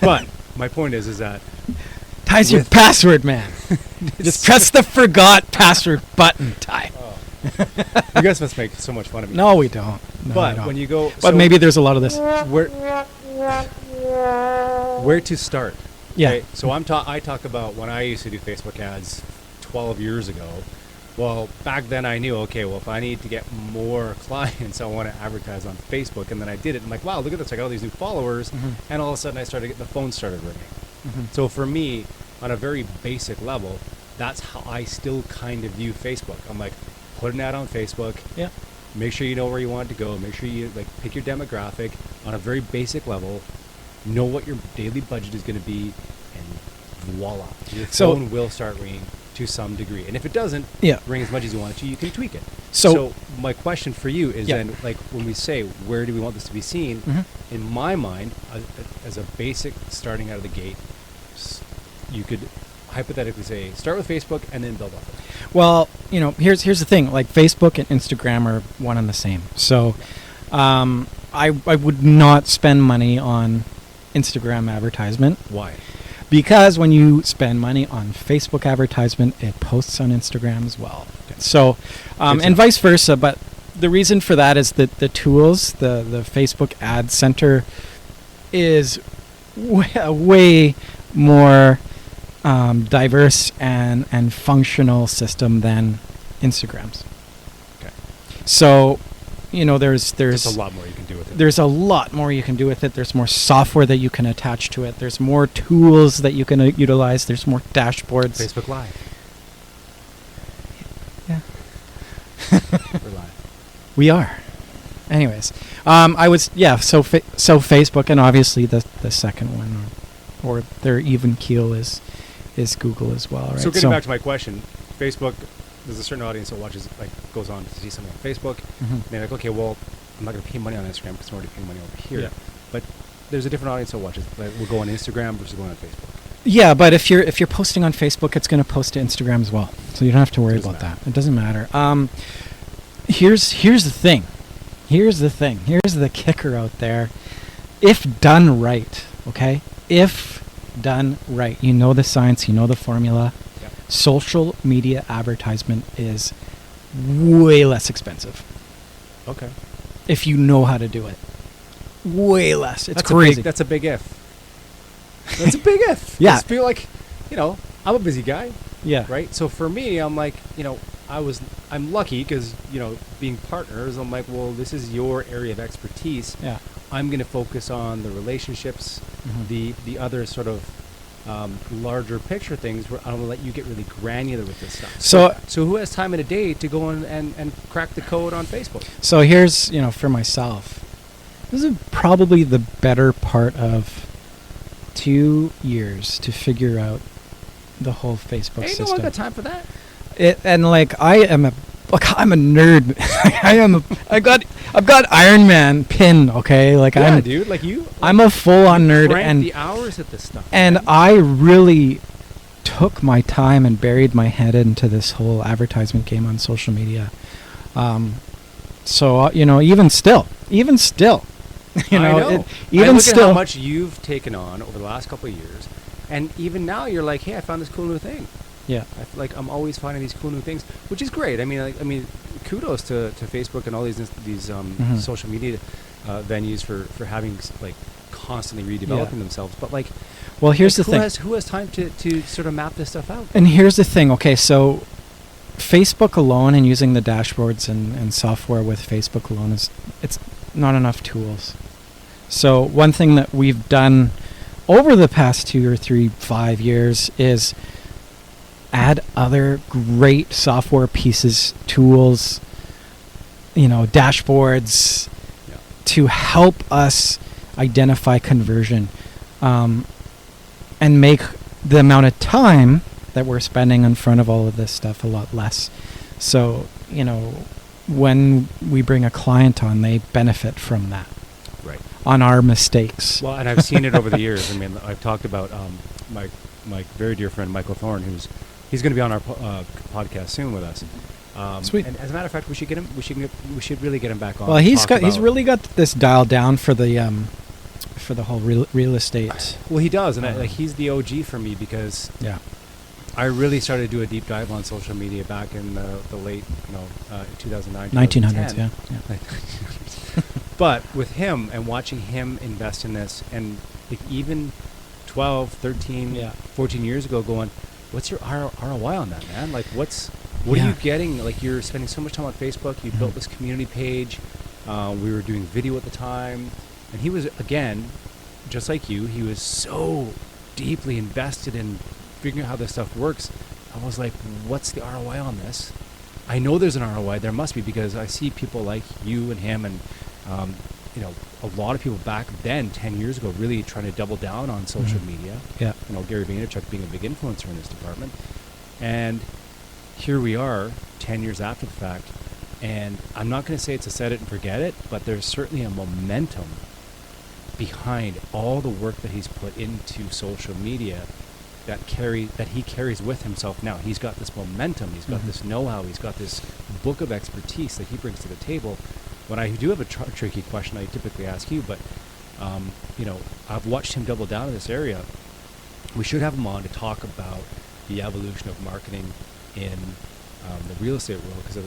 But my point is that Ty's your With- password man. Just press the forgot password button, Ty. you guys must make so much fun of me. No, we don't. No, but we don't. when you go, But so maybe there's a lot of this. where to start? Yeah. Okay, so I talk about when I used to do Facebook ads 12 years ago. Well, back then I knew, okay, well, if I need to get more clients, I want to advertise on Facebook. And then I did it. I'm like, wow, look at this. I got all these new followers. Mhm. And all of a sudden I started getting the phone started ringing. Mhm. So for me, on a very basic level, that's how I still kind of view Facebook. I'm like, put an ad on Facebook. Yeah. Make sure you know where you want to go. Make sure you like pick your demographic on a very basic level. Know what your daily budget is going to be, and voila, your So- phone will start ringing to some degree. And if it doesn't Yeah. ring as much as you want it to, you can tweak it. So- my question for you is Yeah. then, like, when we say where do we want this to be seen, Mhm. in my mind, as a basic starting out of the gate, you could hypothetically say start with Facebook and then build off it. Well, here's the thing. Like Facebook and Instagram are one and the same. So, I would not spend money on Instagram advertisement Why? because when you spend money on Facebook advertisement, it posts on Instagram as well. Okay. So, Good to and know. vice versa. But the reason for that is that the tools, the Facebook Ad Center, is way more diverse and functional system than Instagram's. Okay. So, there's There's a lot more you can do with it. there's a lot more you can do with it. There's more software that you can attach to it. There's more tools that you can utilize. There's more dashboards. Facebook Live. Yeah. We're live. We are. Anyways, I was So Facebook, and obviously the second one, or their even keel is Google as well, right? So getting back to my question, Facebook, there's a certain audience that watches, like, goes on to see something on Facebook. Mhm. And they're like, okay, well, I'm not going to pay money on Instagram because I'm already paying money over here. Yeah. But there's a different audience that watches. Like, will go on Instagram versus going on Facebook. Yeah, but if you're posting on Facebook, it's going to post to Instagram as well, so you don't have to worry Doesn't about matter. that. It doesn't matter. Here's the thing. Here's the kicker out there. If done right, okay? If done right, you know the science, you know the formula. Yep. Social media advertisement is way less expensive Okay. if you know how to do it. Way less. It's That's crazy. that's a big if. That's a big if. Yeah. I just feel like, I'm a busy guy, yeah. right? So for me, I'm like, I'm lucky because, being partners, I'm like, well, this is your area of expertise. Yeah. I'm going to focus on the relationships, Mhm. the other sort of larger picture things where I'm going to let you get really granular with this stuff. So who has time in a day to go on and crack the code on Facebook? So here's, for myself, this is probably the better part of 2 years to figure out the whole Facebook Hey, no system. one got time for that. I'm a nerd. I've got Iron Man pin, okay? Like Yeah, dude, like you. I'm a full-on nerd, crank and the hours at this stuff. and man. I really took my time and buried my head into this whole advertisement game on social media. So even still, I know. I even look still, at how much you've taken on over the last couple of years, and even now you're like, hey, I found this cool new thing. yeah. I feel like I'm always finding these cool new things, which is great. I mean, kudos to Facebook and all these Mhm. social media venues for having like constantly redeveloping Yeah. themselves. But like, Well, here's like, the thing. who has time to sort of map this stuff out? And here's the thing. Okay, so Facebook alone and using the dashboards and software with Facebook alone it's not enough tools. So one thing that we've done over the past 2 or 3, 5 years is add other great software pieces, tools, dashboards Yeah. to help us identify conversion, and make the amount of time that we're spending in front of all of this stuff a lot less. So, when we bring a client on, they benefit from that Right. on our mistakes. Well, and I've seen it over the years. I mean, I've talked about my very dear friend Michael Thorne, he's going to be on our podcast soon with us. Sweet. And as a matter of fact, we should get him. We should really get him back on. Well, to he's talk he's about- really got this dialed down for the whole real estate. Well, he does, and he's the OG for me because Yeah. I really started to do a deep dive on social media back in the late, 2009, 1900s. 2010. Yeah. But with him and watching him invest in this, and even 12, 13, Yeah. 14 years ago, going, what's your ROI on that, man? Like, what are Yeah. you getting? Like, you're spending so much time on Facebook. You built this community page. We were doing video at the time. And he was, again, just like you, he was so deeply invested in figuring out how this stuff works. I was like, what's the ROI on this? I know there's an ROI. There must be, because I see people like you and him and, a lot of people back then, 10 years ago, really trying to double down on social media. Yeah. Gary Vaynerchuk being a big influencer in this department. And here we are 10 years after the fact. And I'm not going to say it's a set it and forget it, but there's certainly a momentum behind all the work that he's put into social media that he carries with himself now. He's got this momentum, he's got this know-how, he's got this book of expertise that he brings to the table. When I do have a tricky question, I typically ask you, but I've watched him double down in this area. We should have him on to talk about the evolution of marketing in the real estate world, because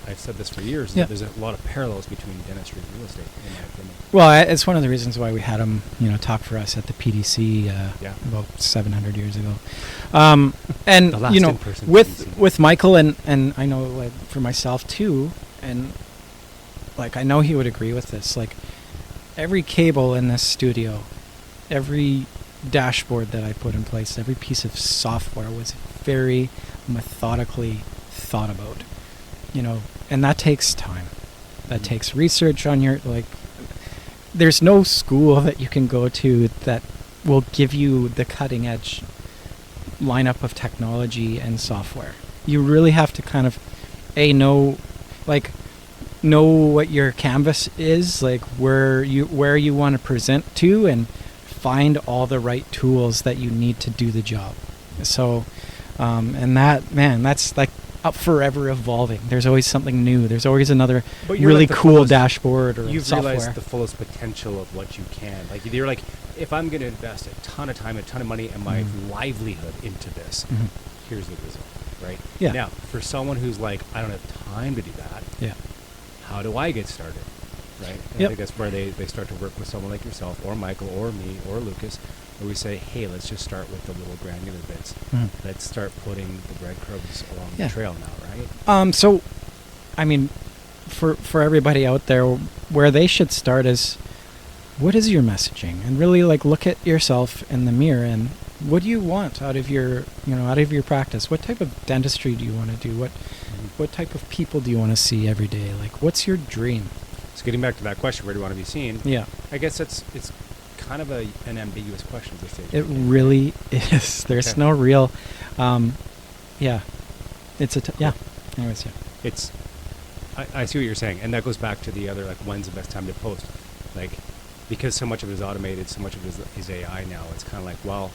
I've said this for years. Yeah. There's a lot of parallels between dentistry and real estate, in my opinion. Well, it's one of the reasons why we had him, talk for us at the PDC Yeah. about 700 years ago. And The last in-person PDC. with Michael and I know, like, for myself too, and like I know he would agree with this. Like, every cable in this studio, every dashboard that I put in place, every piece of software was very methodically thought about, and that takes time. That takes research on your, there's no school that you can go to that will give you the cutting edge lineup of technology and software. You really have to kind of know what your canvas is, like where you want to present to, and find all the right tools that you need to do the job. So and that's like forever evolving. There's always something new. There's always another But you're really like the cool fullest- dashboard or You've software. realized the fullest potential of what you can. Like, you're like, if I'm going to invest a ton of time, a ton of money, and my livelihood into this, Mhm. here's the result, right? Yeah. Now, for someone who's like, I don't have time to do that, Yeah. how do I get started, right? And Yep. I think that's where they start to work with someone like yourself, or Michael, or me, or Lucas, where we say, hey, let's just start with the little granular bits. Mhm. Let's start putting the breadcrumbs along Yeah. the trail now, right? So, I mean, for everybody out there, where they should start is, what is your messaging? And really, like, look at yourself in the mirror and what do you want out of your practice? What type of dentistry do you want to do? What type of people do you want to see every day? Like, what's your dream? So getting back to that question, where do you want to be seen? Yeah, I guess it's kind of an ambiguous question at this stage. it really is. There's Okay. no real, yeah. It's yeah. Anyways, yeah. It's I see what you're saying, and that goes back to the other, like, when's the best time to post? Like, because so much of it is automated, so much of it is AI now. It's kind of like, well,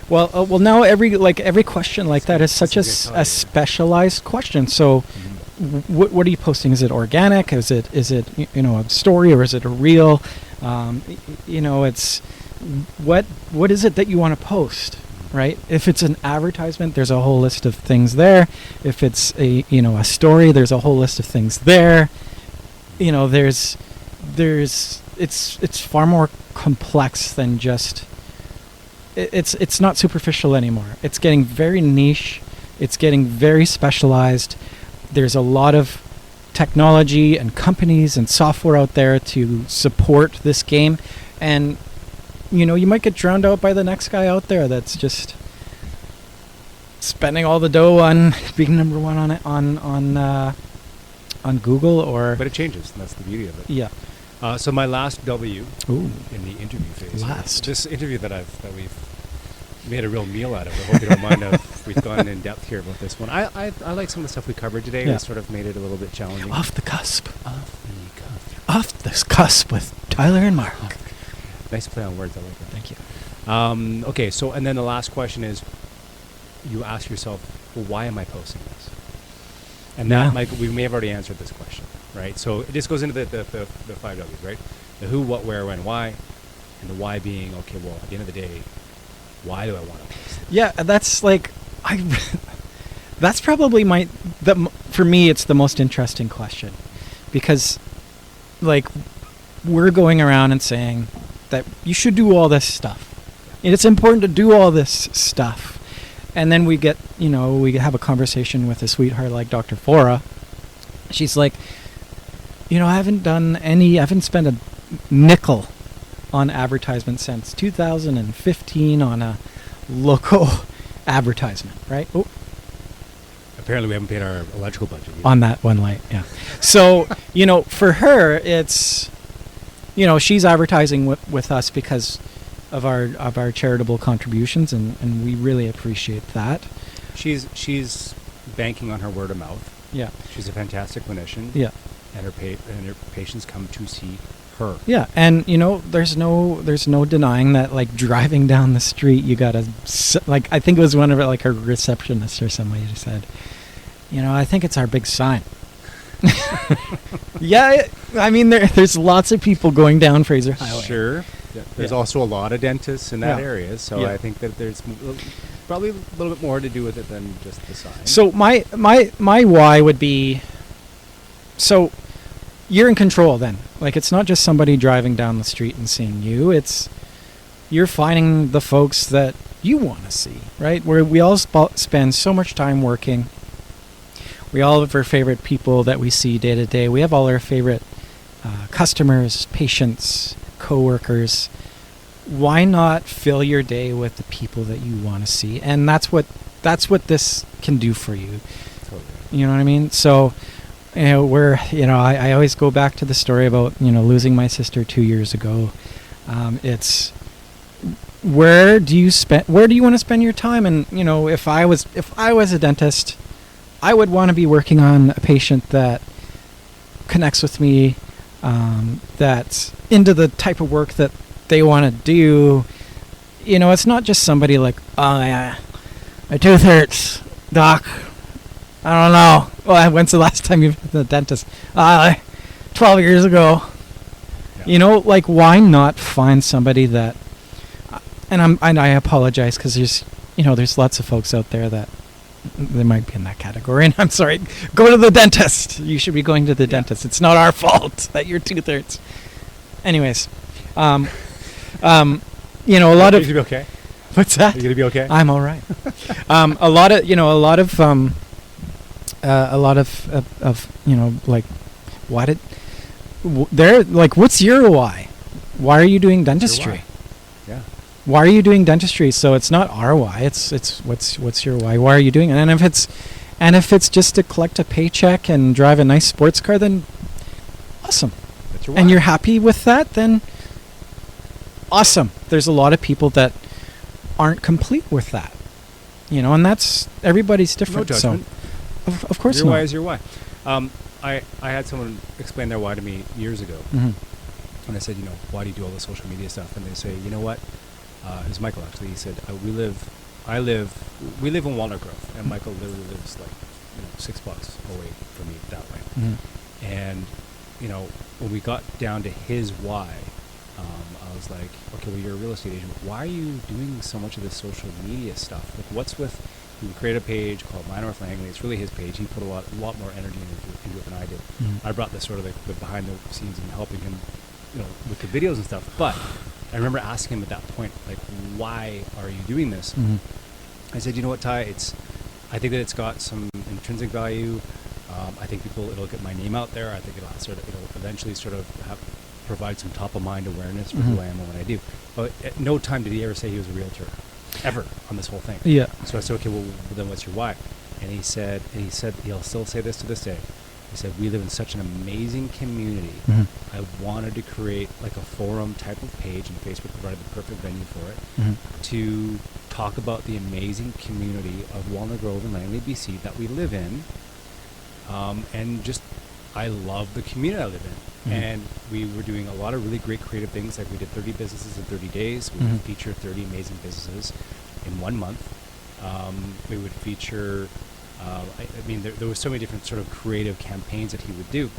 Well, now every question like that is such a It's gonna tell you. specialized question. So, what are you posting? Is it organic? Is it a story, or is it a reel? It's what is it that you want to post, right? If it's an advertisement, there's a whole list of things there. If it's a story, there's a whole list of things there. It's far more complex than just. It's not superficial anymore. It's getting very niche. It's getting very specialized. There's a lot of technology and companies and software out there to support this game, and you might get drowned out by the next guy out there that's just spending all the dough on being number one on on Google or But it changes, and that's the beauty of it. yeah. So my last W Ooh. in the interview phase. Last. This interview that we've made a real meal out of. I hope you don't mind if we've gone in depth here about this one. I like some of the stuff we covered today. Yeah. We sort of made it a little bit challenging. Off the cusp. Off the cuff. Off the cusp with Tyler and Mark. Nice play on words. I like that. Thank you. Okay, so and then the last question is, you ask yourself, well, why am I posting this? And Yeah. that, Mike, we may have already answered this question, right? So this goes into the 5 W's, right? The who, what, where, when, why, and the why being, okay, well, at the end of the day, why do I want to post this? Yeah, that's like that's probably for me it's the most interesting question, because like we're going around and saying that you should do all this stuff. And it's important to do all this stuff. And then we have a conversation with a sweetheart like Dr. Fora. She's like, I haven't spent a nickel on advertisement since 2015 on a local advertisement, right? Oh, Apparently we haven't paid our electrical budget either. on that one light, yeah. So, for her, it's, she's advertising with us because of our charitable contributions, and we really appreciate that. She's banking on her word of mouth. Yeah. She's a fantastic clinician. Yeah. And her patients come to see her. Yeah, and there's no denying that, like, driving down the street, you gotta, like, I think it was one of her receptionist or somebody who said, I think it's our big sign. Yeah, I mean, there's lots of people going down Fraser Highway. Sure. Yeah. There's Yeah. also a lot of dentists in that Yeah. area, so Yeah. I think that there's probably a little bit more to do with it than just the sign. So my why would be, so you're in control then. Like, it's not just somebody driving down the street and seeing you. It's you're finding the folks that you want to see, right? Where we all spend so much time working. We all have our favorite people that we see day to day. We have all our favorite customers, patients, coworkers. Why not fill your day with the people that you want to see? And that's what this can do for you. Totally. You know what I mean? So, I always go back to the story about, losing my sister 2 years ago. It's where do you want to spend your time? And, if I was a dentist, I would want to be working on a patient that connects with me, that's into the type of work that they want to do. It's not just somebody like, oh, yeah, my tooth hurts, doc. I don't know. Well, when's the last time you've been to the dentist? 12 years ago. Yeah. Like, why not find somebody that, and I apologize because there's lots of folks out there that they might be in that category, and I'm sorry. Go to the dentist. You should be going to the dentist. It's not our fault that your tooth hurts. Anyways, a lot Are of, you gonna be okay? what's that? Are you gonna be okay? I'm all right. A lot of like, what's your why? Why are you doing dentistry? Yeah. Why are you doing dentistry? So it's not our why. It's what's your why? Why are you doing it? And if it's just to collect a paycheck and drive a nice sports car, then awesome. That's your why. And you're happy with that, then awesome. There's a lot of people that aren't complete with that, and that's, everybody's different. No judgment. So of course your not. why is your why. I had someone explain their why to me years ago, Mhm. and I said, why do you do all the social media stuff? And they say, you know what? It was Michael actually. He said, we live in Walnut Grove, and Michael literally lives like 6 blocks away from me that way. Mhm. And when we got down to his why, I was like, okay, well, you're a real estate agent. Why are you doing so much of this social media stuff? Like, what's with? He created a page called Mine North Langley. It's really his page. He put a lot more energy into it than I did. Mhm. I brought this sort of the behind the scenes and helping him, with the videos and stuff. But I remember asking him at that point, like, why are you doing this? Mhm. I said, you know what, Ty? I think that it's got some intrinsic value. I think it'll get my name out there. I think it'll eventually provide some top of mind awareness for who Mhm. I am and what I do. But at no time did he ever say he was a realtor, ever, on this whole thing. Yeah. So I said, okay, well then what's your why? And he said he'll still say this to this day. I said, we live in such an amazing community. Mhm. I wanted to create like a forum type of page, and Facebook provided the perfect venue for it, Mhm. to talk about the amazing community of Walnut Grove and Langley, BC that we live in. And just, I love the community I live in. Mhm. And we were doing a lot of really great creative things. Like we did 30 businesses in 30 days. We Mhm. would feature 30 amazing businesses in 1 month. We would feature, I mean, there was so many different sort of creative campaigns that he would do.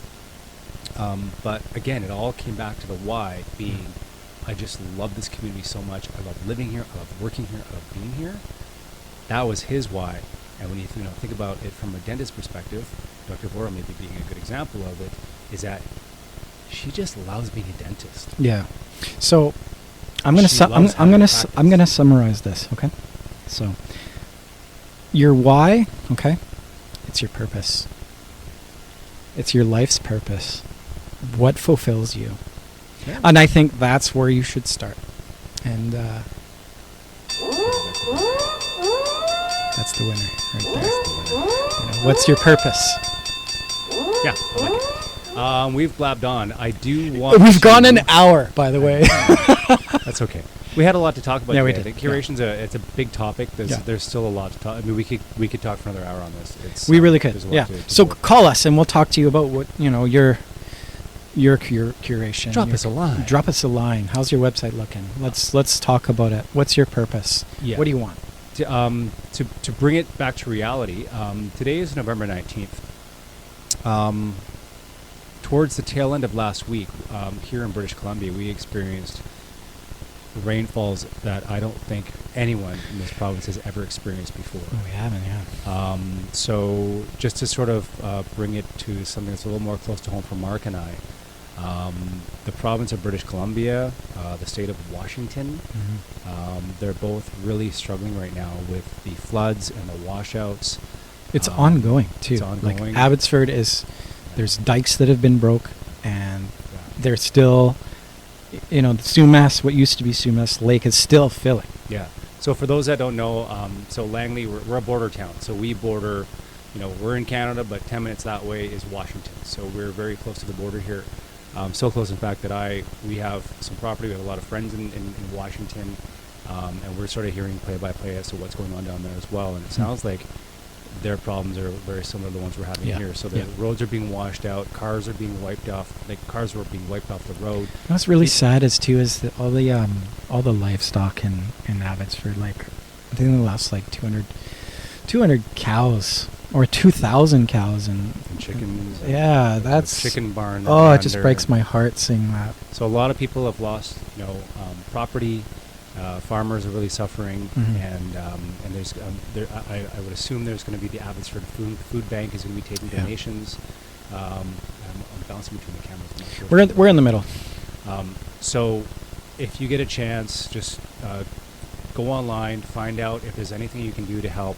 But again, it all came back to the why being, I just love this community so much. I love living here. I love working here. I love being here. That was his why. And when you think about it from a dentist perspective, Dr. Vora maybe being a good example of it, is that she just loves being a dentist. Yeah. So I'm gonna She loves I'm having gonna practice. I'm gonna summarize this. Okay. So your why, okay, it's your purpose. It's your life's purpose. What fulfills you? Yeah. And I think that's where you should start. And that's the winner right there. You know, what's your purpose? Yeah, I like it. We've blabbed on. I do want. We've gone to- an hour, by the way. That's okay. We had a lot to talk about. Yeah, we today. did. I think curation's it's a big topic. There's still a lot to talk. I mean, we could talk for another hour on this. It's We really could. there's a lot Yeah. to So go. call us and we'll talk to you about what, your curation. Drop your- us a line. Drop us a line. How's your website looking? Let's talk about it. What's your purpose? Yeah. What do you want? To bring it back to reality, today is November 19th. Towards the tail end of last week, here in British Columbia, we experienced rainfalls that I don't think anyone in this province has ever experienced before. Oh, we haven't, yeah. So just to sort of bring it to something that's a little more close to home for Mark and I, the province of British Columbia, the state of Washington, they're both really struggling right now with the floods and the washouts. It's ongoing too. it's ongoing. Like Abbotsford there's dikes that have been broke, and they're still, the Sumas, what used to be Sumas Lake, is still filling. Yeah. So for those that don't know, so Langley, we're a border town. So we border, we're in Canada, but 10 minutes that way is Washington. So we're very close to the border here. So close, in fact, that we have some property. We have a lot of friends in Washington, and we're sort of hearing play-by-play as to what's going on down there as well. And it sounds like their problems are very similar to the ones we're having here. So the roads are being washed out, cars are being wiped off. Like cars were being wiped off the road. What's really sad is that all the livestock in Abbotsford, like I think they lost like 200 cows or 2,000 cows and Chickens. Yeah, the that's chicken barn. Oh, it just under. breaks my heart seeing that. So a lot of people have lost, property. Farmers are really suffering, and there's I would assume there's going to be the Abbotsford Food Bank is going to be taking donations. I'm bouncing between the cameras. I'm not sure. We're in the middle. So if you get a chance, just go online, find out if there's anything you can do to help.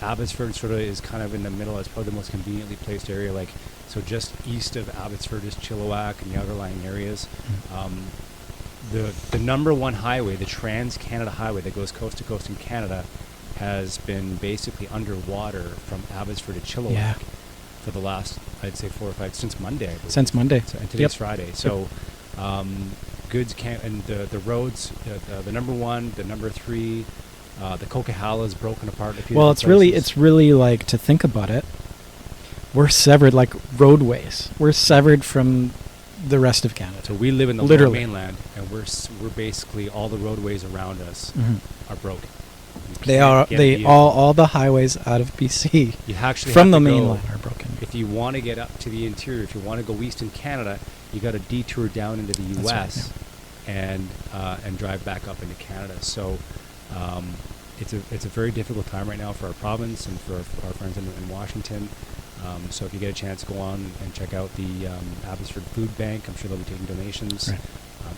Abbotsford sort of is kind of in the middle. It's probably the most conveniently placed area. So just east of Abbotsford is Chilliwack and the outlying areas. The number one highway, the Trans-Canada Highway that goes coast to coast in Canada, has been basically underwater from Abbotsford to Chilliwack for the last, I'd say, 4 or 5, since Monday. I believe. Since Monday. So, and today's Friday. So goods can't, and the roads, the number 1, the number 3, the Coquihalla is broken apart. Well, it's really like, to think about it, we're severed like roadways. We're severed from the rest of Canada. So we live in the Lower Mainland, and we're basically, all the roadways around us are broken. All the highways out of BC You actually from have the to go- mainland are broken. If you want to get up to the interior, if you want to go east in Canada, you got to detour down into the That's right, U.S. and drive back up into Canada. So it's a very difficult time right now for our province and for our friends in Washington. So if you get a chance, go on and check out the Abbotsford Food Bank. I'm sure they'll be taking donations. Right.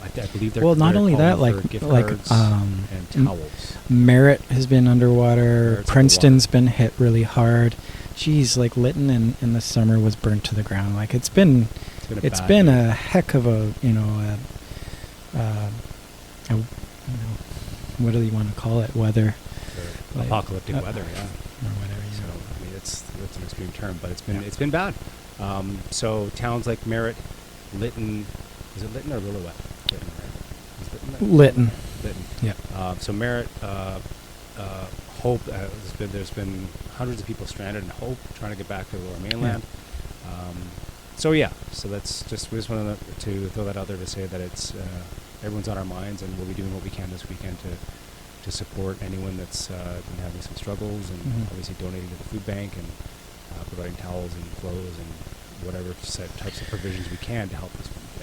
I believe they're Well, not they're only that, calling like for gift like cards um, and towels. Merritt has been underwater. Merritt's Princeton's been hit really hard. Geez, like Lytton in the summer was burnt to the ground. Like it's been a heck of a what do you want to call it? Weather. Apocalyptic weather, yeah. Or whatever. So I mean, it's an extreme term, but it's been bad. So towns like Merritt, Lytton, is it Lytton or Lillooet? Lytton, right? Is Lytton there? Lytton. Lytton. Yeah. So Merritt, Hope, there's been hundreds of people stranded in Hope trying to get back to the lower mainland. So that's just, we just wanted to throw that out there to say that it's everyone's on our minds, and we'll be doing what we can this weekend to support anyone that's been having some struggles, and obviously donating to the food bank and providing towels and clothes and whatever types of provisions we can to help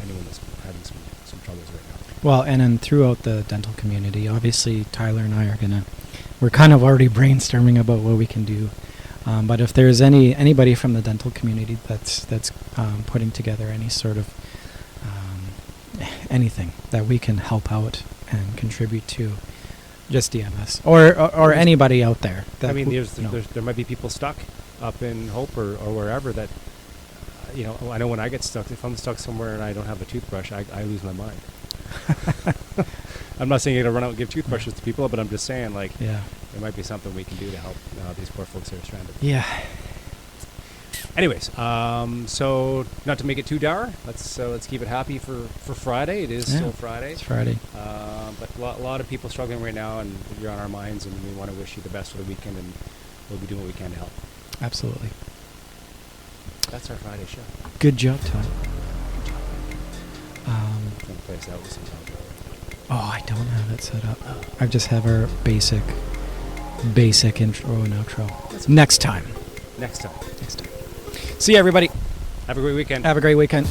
anyone that's having some troubles right now. Well, and then throughout the dental community, obviously Tyler and I we're kind of already brainstorming about what we can do. But if there's anybody from the dental community that's putting together any sort of anything that we can help out and contribute to, just DM us or anybody out there. I mean, there might be people stuck up in Hope or wherever that, I know when I get stuck, if I'm stuck somewhere and I don't have a toothbrush, I lose my mind. I'm not saying you're going to run out and give toothbrushes to people, but I'm just saying, there might be something we can do to help these poor folks that are stranded. Yeah. Anyways, so not to make it too dour, let's keep it happy for Friday. It is still Friday. It's Friday. But a lot of people struggling right now, and you're on our minds, and we want to wish you the best for the weekend, and we'll be doing what we can to help. Absolutely. That's our Friday show. Good job, Tom. Trying to play us out with some sound. I don't have it set up. I just have our basic intro and outro. Next time. Next time. See you, everybody. Have a great weekend. Have a great weekend.